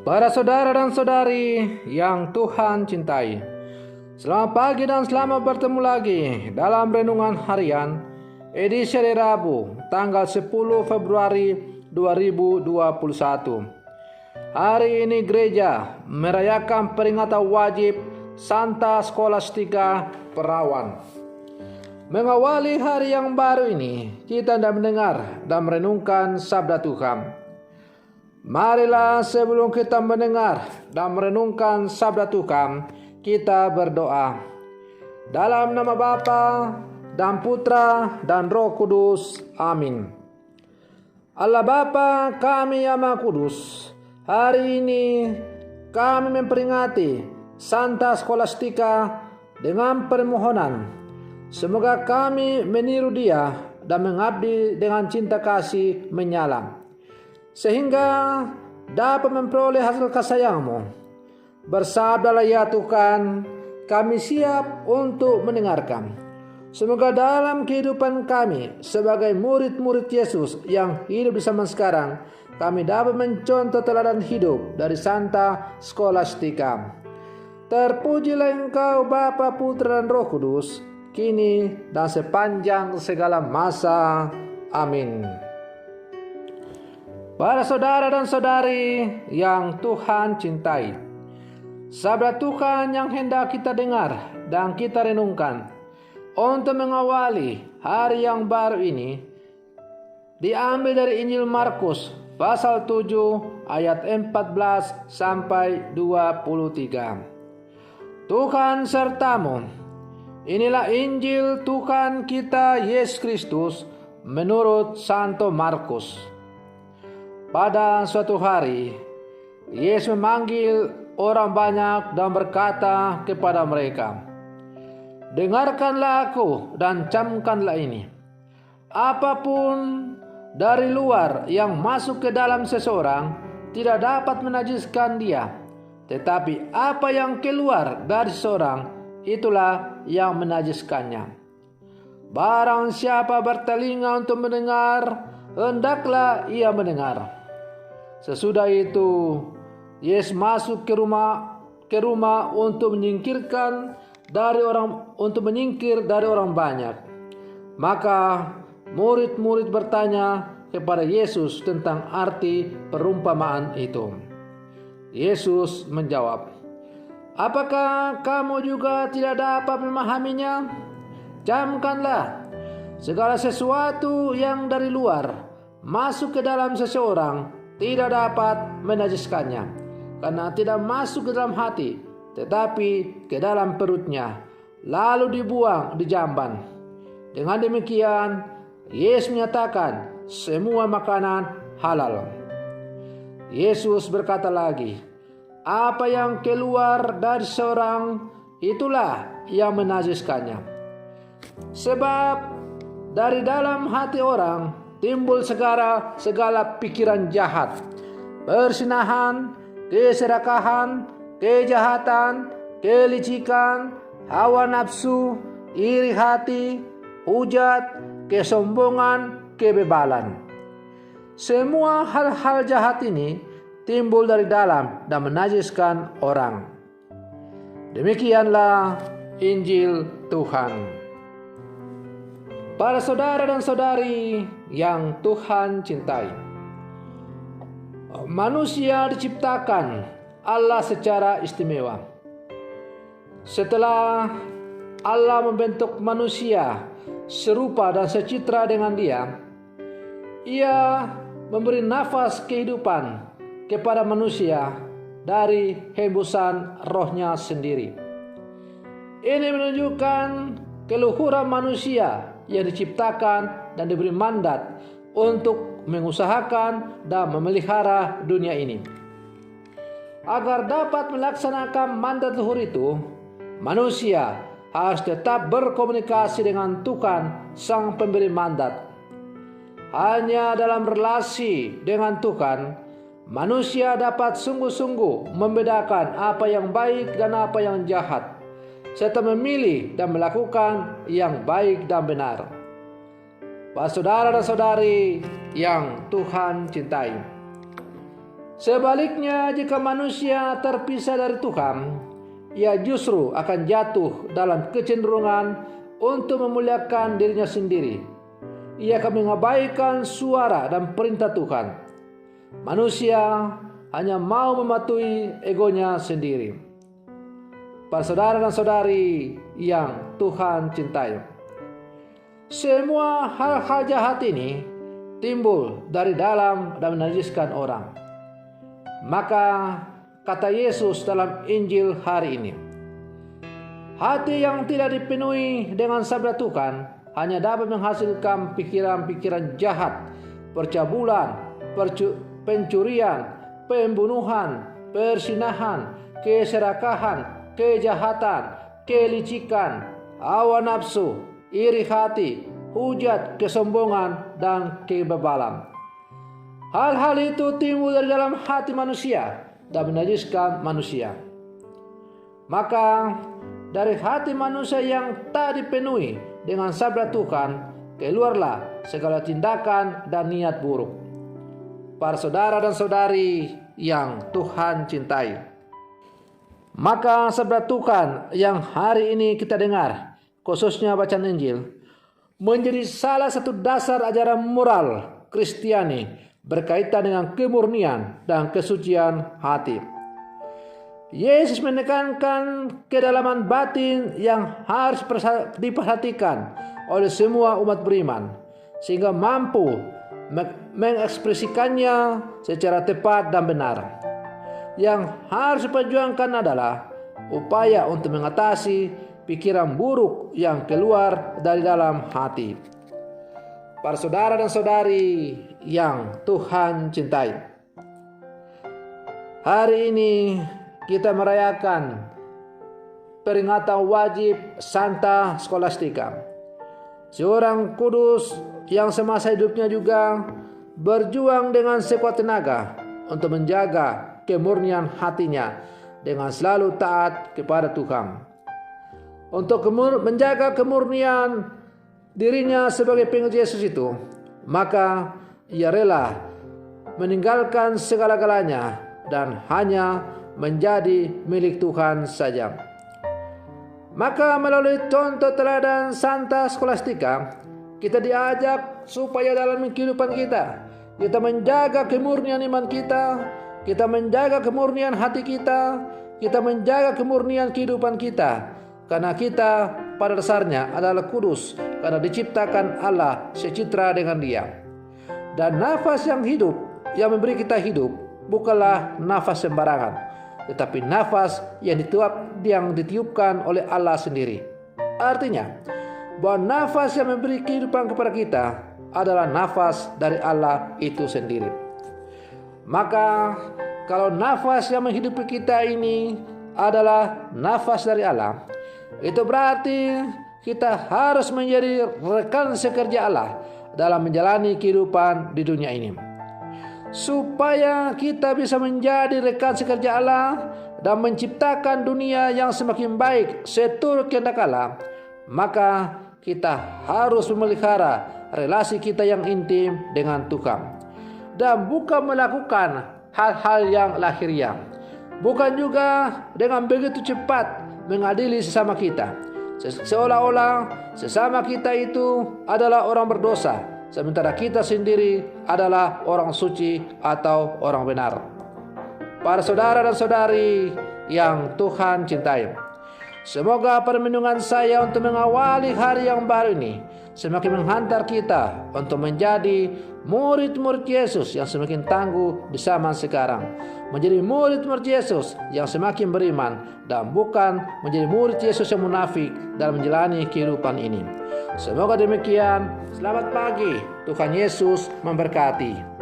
Para saudara dan saudari yang Tuhan cintai, selamat pagi dan selamat bertemu lagi dalam Renungan Harian edisi hari Rabu tanggal 10 Februari 2021. Hari ini gereja merayakan peringatan wajib Santa Scholastica Perawan. Mengawali hari yang baru ini, kita hendak mendengar dan merenungkan sabda Tuhan. Marilah sebelum kita mendengar dan merenungkan sabda Tuhan, kita berdoa. Dalam nama Bapa dan Putra dan Roh Kudus. Amin. Allah Bapa kami yang Maha Kudus, hari ini kami memperingati Santa Scholastica dengan permohonan. Semoga kami meniru dia dan mengabdi dengan cinta kasih menyala, sehingga dapat memperoleh hasil kasih-Mu. Bersabdalah ya Tuhan, kami siap untuk mendengarkan. Semoga dalam kehidupan kami sebagai murid-murid Yesus yang hidup di zaman sekarang, kami dapat mencontoh teladan hidup dari Santa Scholastica. Terpujilah Engkau Bapa, Putra dan Roh Kudus, kini dan sepanjang segala masa. Amin. Para saudara dan saudari yang Tuhan cintai, sabda Tuhan yang hendak kita dengar dan kita renungkan untuk mengawali hari yang baru ini diambil dari Injil Markus pasal 7 ayat 14 sampai 23. Tuhan sertamu. Inilah Injil Tuhan kita Yesus Kristus menurut Santo Markus. Pada suatu hari, Yesus memanggil orang banyak dan berkata kepada mereka, "Dengarkanlah aku dan camkanlah ini. Apapun dari luar yang masuk ke dalam seseorang tidak dapat menajiskan dia, tetapi apa yang keluar dari seseorang itulah yang menajiskannya. Barang siapa bertelinga untuk mendengar, hendaklah ia mendengar." Sesudah itu, Yesus masuk ke rumah untuk menyingkir dari orang banyak. Maka murid-murid bertanya kepada Yesus tentang arti perumpamaan itu. Yesus menjawab, "Apakah kamu juga tidak dapat memahaminya? Camkanlah, segala sesuatu yang dari luar masuk ke dalam seseorang tidak dapat menajiskannya, karena tidak masuk ke dalam hati, tetapi ke dalam perutnya, lalu dibuang di jamban." Dengan demikian, Yesus menyatakan semua makanan halal. Yesus berkata lagi, "Apa yang keluar dari seorang itulah yang menajiskannya. Sebab dari dalam hati orang timbul segala pikiran jahat, persinahan, keserakahan, kejahatan, kelicikan, hawa nafsu, iri hati, hujat, kesombongan, kebebalan. Semua hal-hal jahat ini timbul dari dalam dan menajiskan orang." Demikianlah Injil Tuhan. Para saudara dan saudari yang Tuhan cintai, manusia diciptakan Allah secara istimewa. Setelah Allah membentuk manusia serupa dan secitra dengan Dia, Ia memberi nafas kehidupan kepada manusia dari hembusan rohnya sendiri. Ini menunjukkan keluhuran manusia yang diciptakan dan diberi mandat untuk mengusahakan dan memelihara dunia ini. Agar dapat melaksanakan mandat luhur itu, manusia harus tetap berkomunikasi dengan Tuhan Sang Pemberi mandat. Hanya dalam relasi dengan Tuhan, manusia dapat sungguh-sungguh membedakan apa yang baik dan apa yang jahat, serta memilih dan melakukan yang baik dan benar. Para saudara dan saudari yang Tuhan cintai, Sebaliknya, jika manusia terpisah dari Tuhan, ia justru akan jatuh dalam kecenderungan untuk memuliakan dirinya sendiri. Ia akan mengabaikan suara dan perintah Tuhan. Manusia hanya mau mematuhi egonya sendiri. Para saudara dan saudari yang Tuhan cintai, semua hal-hal jahat ini timbul dari dalam dan menajiskan orang. Maka kata Yesus dalam Injil hari ini, hati yang tidak dipenuhi dengan sabda Tuhan hanya dapat menghasilkan pikiran-pikiran jahat, percabulan, pencurian, pembunuhan, persinahan, keserakahan, kejahatan, kelicikan, hawa nafsu, iri hati, hujat, kesombongan, dan kebebalan. Hal-hal itu timbul dari dalam hati manusia dan menajiskan manusia. Maka dari hati manusia yang tak dipenuhi dengan sabda Tuhan, keluarlah segala tindakan dan niat buruk. Para saudara dan saudari yang Tuhan cintai, maka sabda Tuhan yang hari ini kita dengar, khususnya bacaan Injil, menjadi salah satu dasar ajaran moral Kristiani berkaitan dengan kemurnian dan kesucian hati. Yesus menekankan kedalaman batin yang harus diperhatikan oleh semua umat beriman, sehingga mampu mengekspresikannya secara tepat dan benar. Yang harus diperjuangkan adalah upaya untuk mengatasi pikiran buruk yang keluar dari dalam hati. Para saudara dan saudari yang Tuhan cintai, hari ini kita merayakan peringatan wajib Santa Scholastica, seorang kudus yang semasa hidupnya juga berjuang dengan sekuat tenaga untuk menjaga kemurnian hatinya dengan selalu taat kepada Tuhan. Untuk menjaga kemurnian dirinya sebagai pengikut Yesus itu, maka ia rela meninggalkan segala-galanya dan hanya menjadi milik Tuhan saja. Maka melalui contoh teladan Santa Scholastica, kita diajak supaya dalam kehidupan kita menjaga kemurnian iman kita menjaga kemurnian hati kita menjaga kemurnian kehidupan kita. Karena kita pada dasarnya adalah kudus, karena diciptakan Allah secitra dengan Dia. Dan nafas yang hidup, yang memberi kita hidup, bukanlah nafas sembarangan, tetapi nafas yang ditiupkan oleh Allah sendiri. Artinya, bahwa nafas yang memberi kehidupan kepada kita adalah nafas dari Allah itu sendiri. Maka, kalau nafas yang menghidupi kita ini adalah nafas dari Allah, itu berarti kita harus menjadi rekan sekerja Allah dalam menjalani kehidupan di dunia ini. Supaya kita bisa menjadi rekan sekerja Allah dan menciptakan dunia yang semakin baik seturut kehendak Allah, maka kita harus memelihara relasi kita yang intim dengan Tuhan. Dan bukan melakukan hal-hal yang lahiriah. Bukan juga dengan begitu cepat mengadili sesama kita, seolah-olah sesama kita itu adalah orang berdosa, sementara kita sendiri adalah orang suci atau orang benar. Para saudara dan saudari yang Tuhan cintai, semoga perlindungan saya untuk mengawali hari yang baru ini semakin menghantar kita untuk menjadi murid-murid Yesus yang semakin tangguh di zaman sekarang, menjadi murid-murid Yesus yang semakin beriman, dan bukan menjadi murid Yesus yang munafik dalam menjalani kehidupan ini. Semoga demikian. Selamat pagi, Tuhan Yesus memberkati.